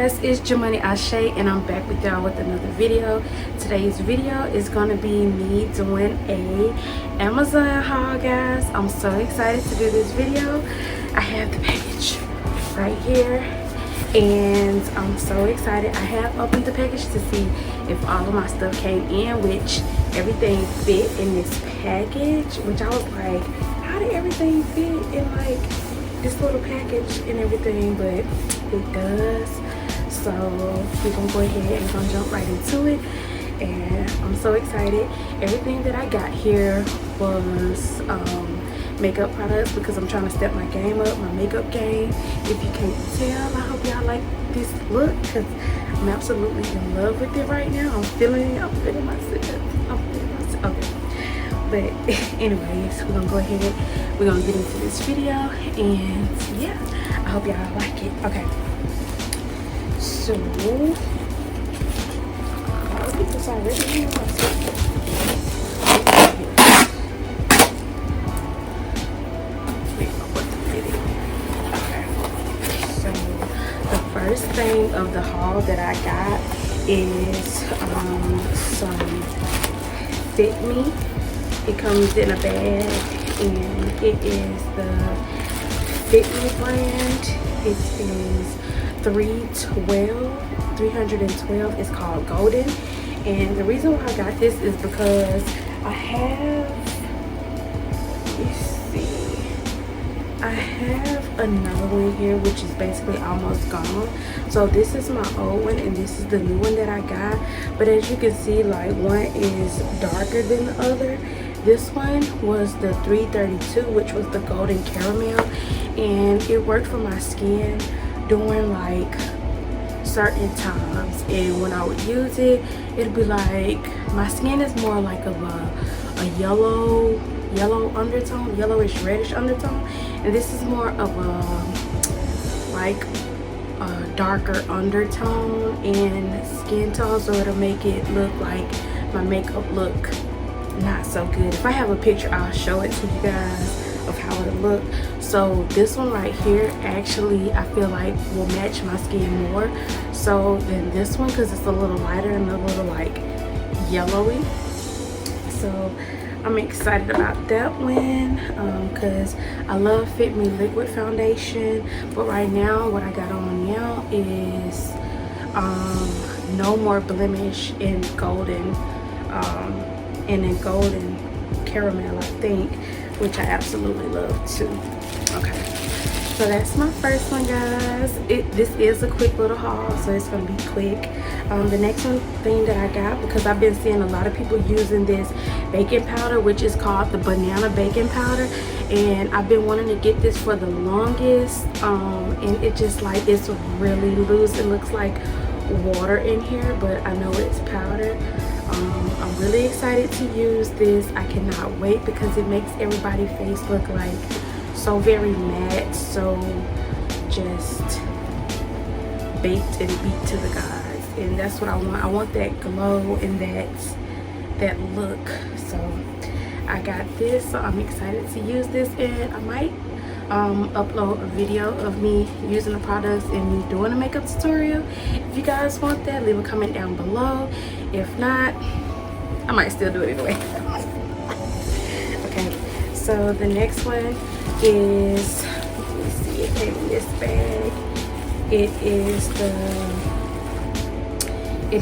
guys, it's Jemoni Ashae and I'm back with y'all with another video. Today's video is gonna be me doing a Amazon haul, guys. I'm so excited to do this video. I have the package right here and I'm so excited. I have opened the package to see if all of my stuff came in, which everything fit in this package, which I was like, how did everything fit in like this little package and everything? But it does. So we're gonna go ahead and we're gonna jump right into it, and I'm so excited. Everything that I got here was makeup products because I'm trying to step my game up, my makeup game. If you can't tell, I hope y'all like this look because I'm absolutely in love with it right now. I'm feeling myself. Okay. But anyways, we're gonna go ahead, we're gonna get into this video, and yeah, I hope y'all like it. Okay, so I'll get this already here. Okay, so the first thing of the haul that I got is some Fit Me. It comes in a bag and it is the Fit Me brand. It is 312. It's called Golden. And the reason why I got this is because I have, I have another one here which is basically almost gone. So this is my old one and this is the new one that I got. But as you can see, like, one is darker than the other. This one was the 332, which was the golden caramel, and it worked for my skin during like certain times. And when I would use it, it'd be like, my skin is more like of a yellow undertone, yellowish reddish undertone, and this is more of a like a darker undertone and skin tone, so it'll make it look like my makeup look not so good. If I have a picture, I'll show it to you guys of how it'll look. So this one right here actually I feel like will match my skin more so than this one because it's a little lighter and a little like yellowy. So I'm excited about that one because I love Fit Me liquid foundation. But right now what I got on now is No More Blemish in golden, and in golden caramel, I think, which I absolutely love too. Okay, so that's my first one, guys. This is a quick little haul, so it's gonna be quick. The next thing that I got, because I've been seeing a lot of people using this baking powder, which is called the banana baking powder, and I've been wanting to get this for the longest, and it just like, it's really loose. It looks like water in here, but I know it's powder. I'm really excited to use this. I cannot wait because it makes everybody's face look like so very matte, so just baked and beat to the gods, and that's what I want. I want that glow and that look. So I got this, so I'm excited to use this, and I might upload a video of me using the products and me doing a makeup tutorial. If you guys want that, leave a comment down below. If not, I might still do it anyway. Okay, so the next one is, let me see, it came in this bag. It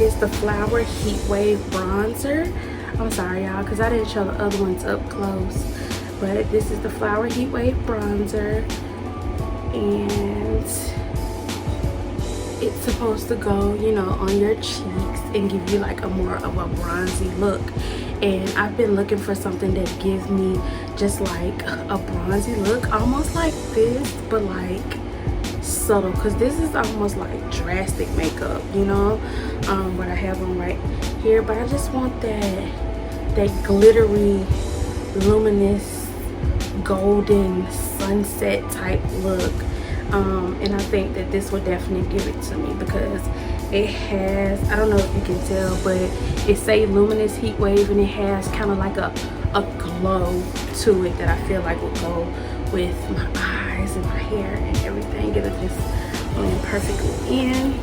is the Flower Heat Wave bronzer. I'm sorry y'all because I didn't show the other ones up close, but this is the Flower Heat Wave bronzer, and it's supposed to go, you know, on your cheeks and give you like a more of a bronzy look. And I've been looking for something that gives me just like a bronzy look, almost like this, but like subtle, because this is almost like drastic makeup, you know, what I have on right here. But I just want that glittery, luminous, golden sunset type look. And I think that this will definitely give it to me because it has, I don't know if you can tell, but it say luminous heat wave, and it has kind of like a glow to it that I feel like will go with my eyes and my hair and everything. It'll just blend perfectly in.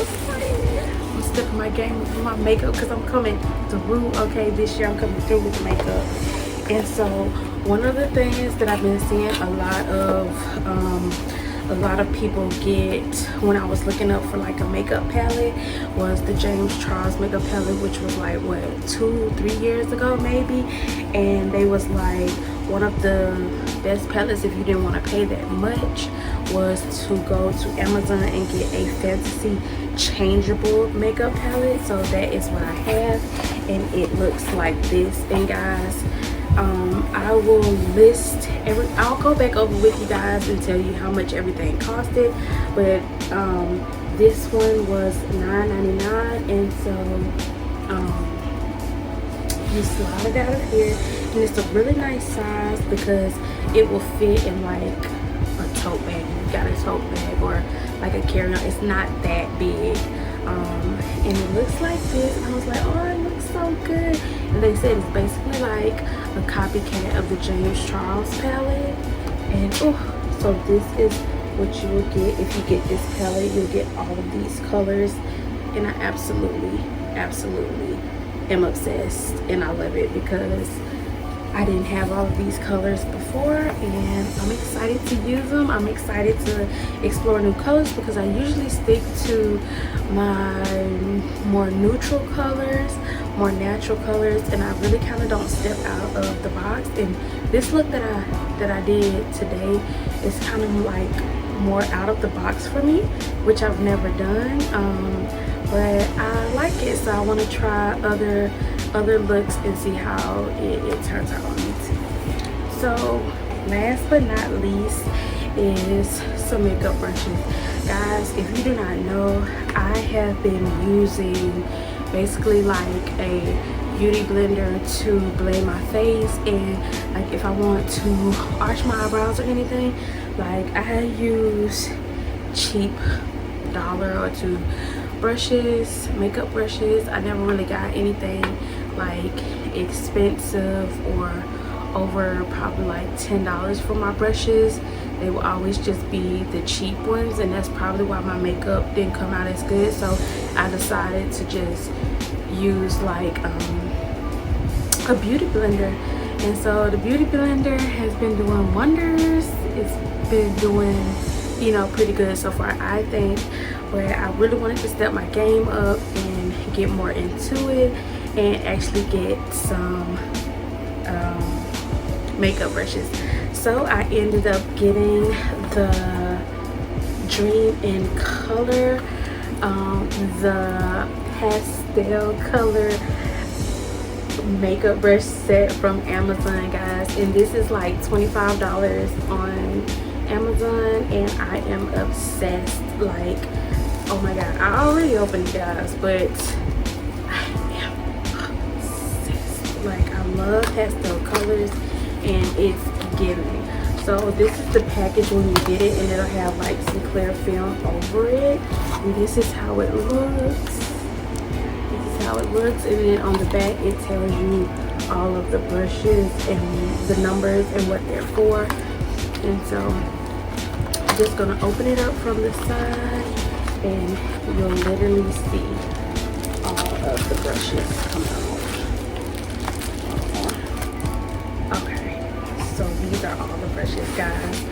I'm stepping my game up with my makeup because I'm coming through. Okay, this year I'm coming through with the makeup. And so one of the things that I've been seeing a lot of people get when I was looking up for like a makeup palette was the James Charles makeup palette, which was like what, 2-3 years ago maybe. And they was like, one of the best palettes if you didn't want to pay that much was to go to Amazon and get a fantasy changeable makeup palette. So that is what I have, and it looks like this. And guys, I will list I'll go back over with you guys and tell you how much everything costed, but this one was $9.99, and so you slide it out of here, and it's a really nice size because it will fit in like a tote bag. You got a tote bag or like a carry-on. It's not that big, and it looks like this. I was like, oh, it looks so good. And they said it's basically like a copycat of the James Charles palette. And oh, so this is what you will get if you get this palette. You'll get all of these colors, and I absolutely am obsessed, and I love it because I didn't have all of these colors before, and I'm excited to use them. I'm excited to explore new colors because I usually stick to my more neutral colors, more natural colors, and I really kind of don't step out of the box. And this look that I did today is kind of like more out of the box for me, which I've never done, but I like it, so I want to try other looks and see how it turns out on me too. So last but not least is some makeup brushes. Guys, if you do not know, I have been using basically like a beauty blender to blend my face, and like if I want to arch my eyebrows or anything, like I use cheap $1 or $2 brushes, makeup brushes. I never really got anything like expensive or over probably like $10 for my brushes. They will always just be the cheap ones, and that's probably why my makeup didn't come out as good. So I decided to just use like a beauty blender, and so the beauty blender has been doing wonders. It's been doing, you know, pretty good so far, I think. But I really wanted to step my game up and get more into it and actually get some makeup brushes. So I ended up getting the Dream in Color, the pastel color makeup brush set from Amazon, guys. And this is like $25 on Amazon, and I am obsessed. Like, oh my god, I already opened it, guys, but I am obsessed. Like, I love pastel colors, and it's giving. So this is the package when you get it, and it'll have like some clear film over it, and this is how it looks. And then on the back it tells you all of the brushes and the numbers and what they're for. And so I'm just gonna open it up from the side, and you'll literally see all of the brushes come out. Okay, so these are all the brushes, guys,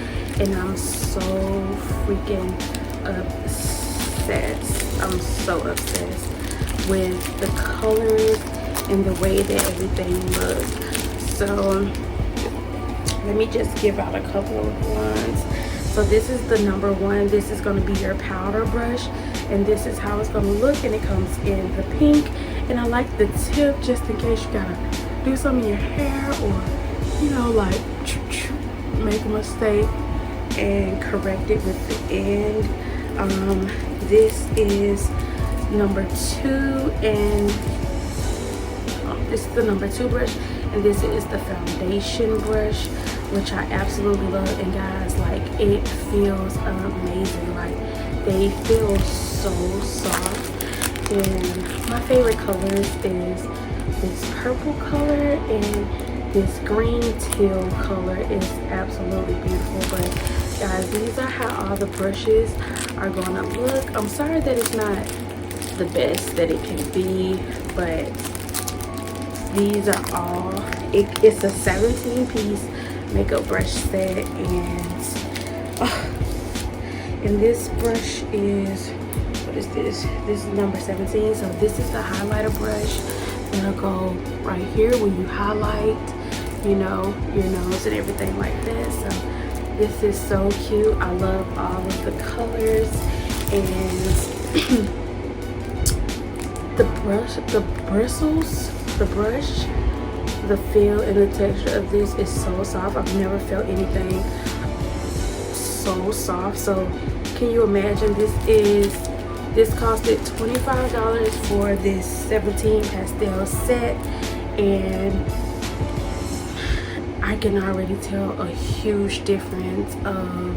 and I'm so freaking obsessed. I'm so obsessed with the colors and the way that everything looks. So let me just give out a couple of ones. So this is the number one. This is going to be your powder brush, and this is how it's going to look, and it comes in the pink. And I like the tip just in case you gotta do something in your hair, or you know, like make a mistake and correct it with the end. This is number 2, and this is the number 2 brush, and this is the foundation brush, which I absolutely love. And guys, like, it feels amazing. Like, they feel so soft, and my favorite colors is this purple color and this green teal color is absolutely beautiful. But guys, these are how all the brushes are gonna look. I'm sorry that it's not the best that it can be. But these are all, it's a 17-piece makeup brush set, and this brush is, what is this? This is number 17. So this is the highlighter brush that'll go right here when you highlight, you know, your nose and everything like that. So this is so cute. I love all of the colors, and the brush, the bristles, the brush, the feel and the texture of this is so soft. I've never felt anything so soft. So can you imagine? This costed $25 for this 17 pastel set, and I can already tell a huge difference of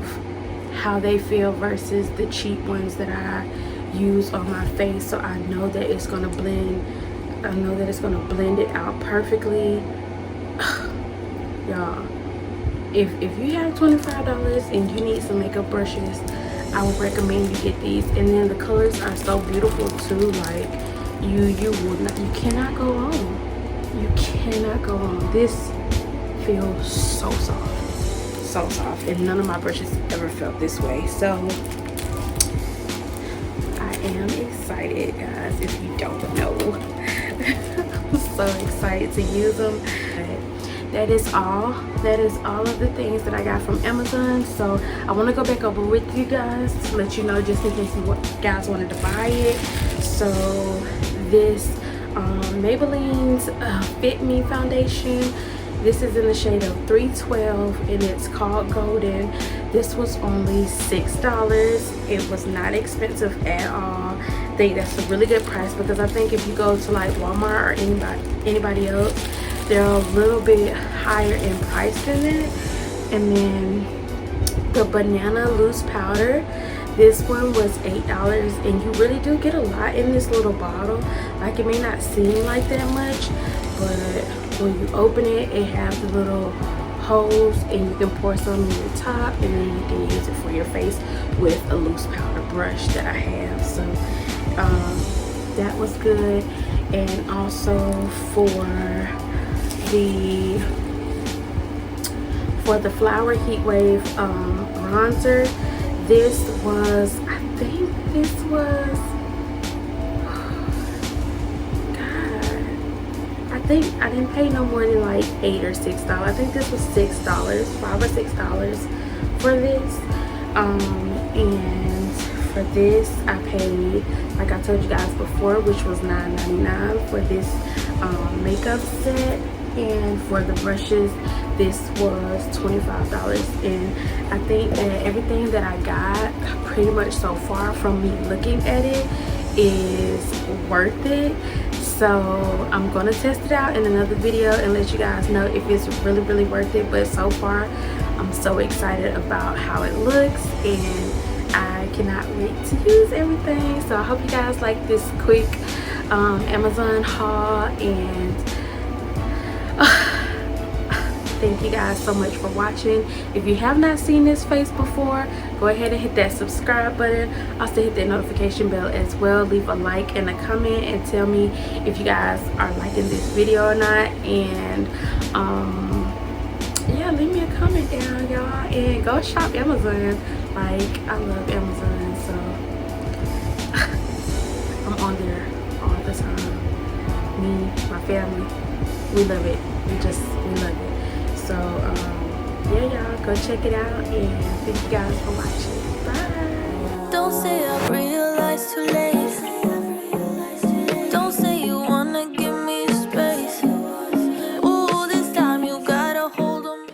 how they feel versus the cheap ones that I use on my face. So I know that it's gonna blend, I know that it's gonna blend it out perfectly. Y'all, if you have $25 and you need some makeup brushes, I would recommend you get these. And then the colors are so beautiful too. Like you cannot go wrong. You cannot go wrong. This feels so soft, and none of my brushes ever felt this way. So I am excited, guys, if you don't know. I'm so excited to use them. That is all of the things that I got from Amazon. So I want to go back over with you guys to let you know, just in case you guys wanted to buy it. So this Maybelline's Fit Me foundation, this is in the shade of 312, and it's called Golden. This was only $6. It was not expensive at all. I think that's a really good price, because I think if you go to like Walmart or anybody else, they're a little bit higher in price than that. And then the banana loose powder, this one was $8, and you really do get a lot in this little bottle. Like, it may not seem like that much, but when you open it, it has the little holes, and you can pour some in your top, and then you can use it for your face with a loose powder brush that I have. So that was good. And also for the Flower Heat Wave bronzer, this was, I think this was, God, I think I didn't pay no more than like $8 or $6. I think this was $6, $5 or $6 for this. And for this I paid, like I told you guys before, which was $9.99 for this makeup set. And for the brushes, this was $25. And I think that everything that I got pretty much so far from me looking at it is worth it. So I'm gonna test it out in another video and let you guys know if it's really worth it. But so far, I'm so excited about how it looks, and I cannot wait to use everything. So I hope you guys like this quick Amazon haul, and thank you guys so much for watching. If you have not seen this face before, go ahead and hit that subscribe button. Also hit that notification bell as well. Leave a like and a comment and tell me if you guys are liking this video or not. And yeah, leave me a comment down, y'all, and go shop Amazon. Like, I love Amazon, so I'm on there all the time. Me, my family, we love it. We love it. So yeah, y'all, go check it out, and thank you guys for watching. Bye. Don't say I realize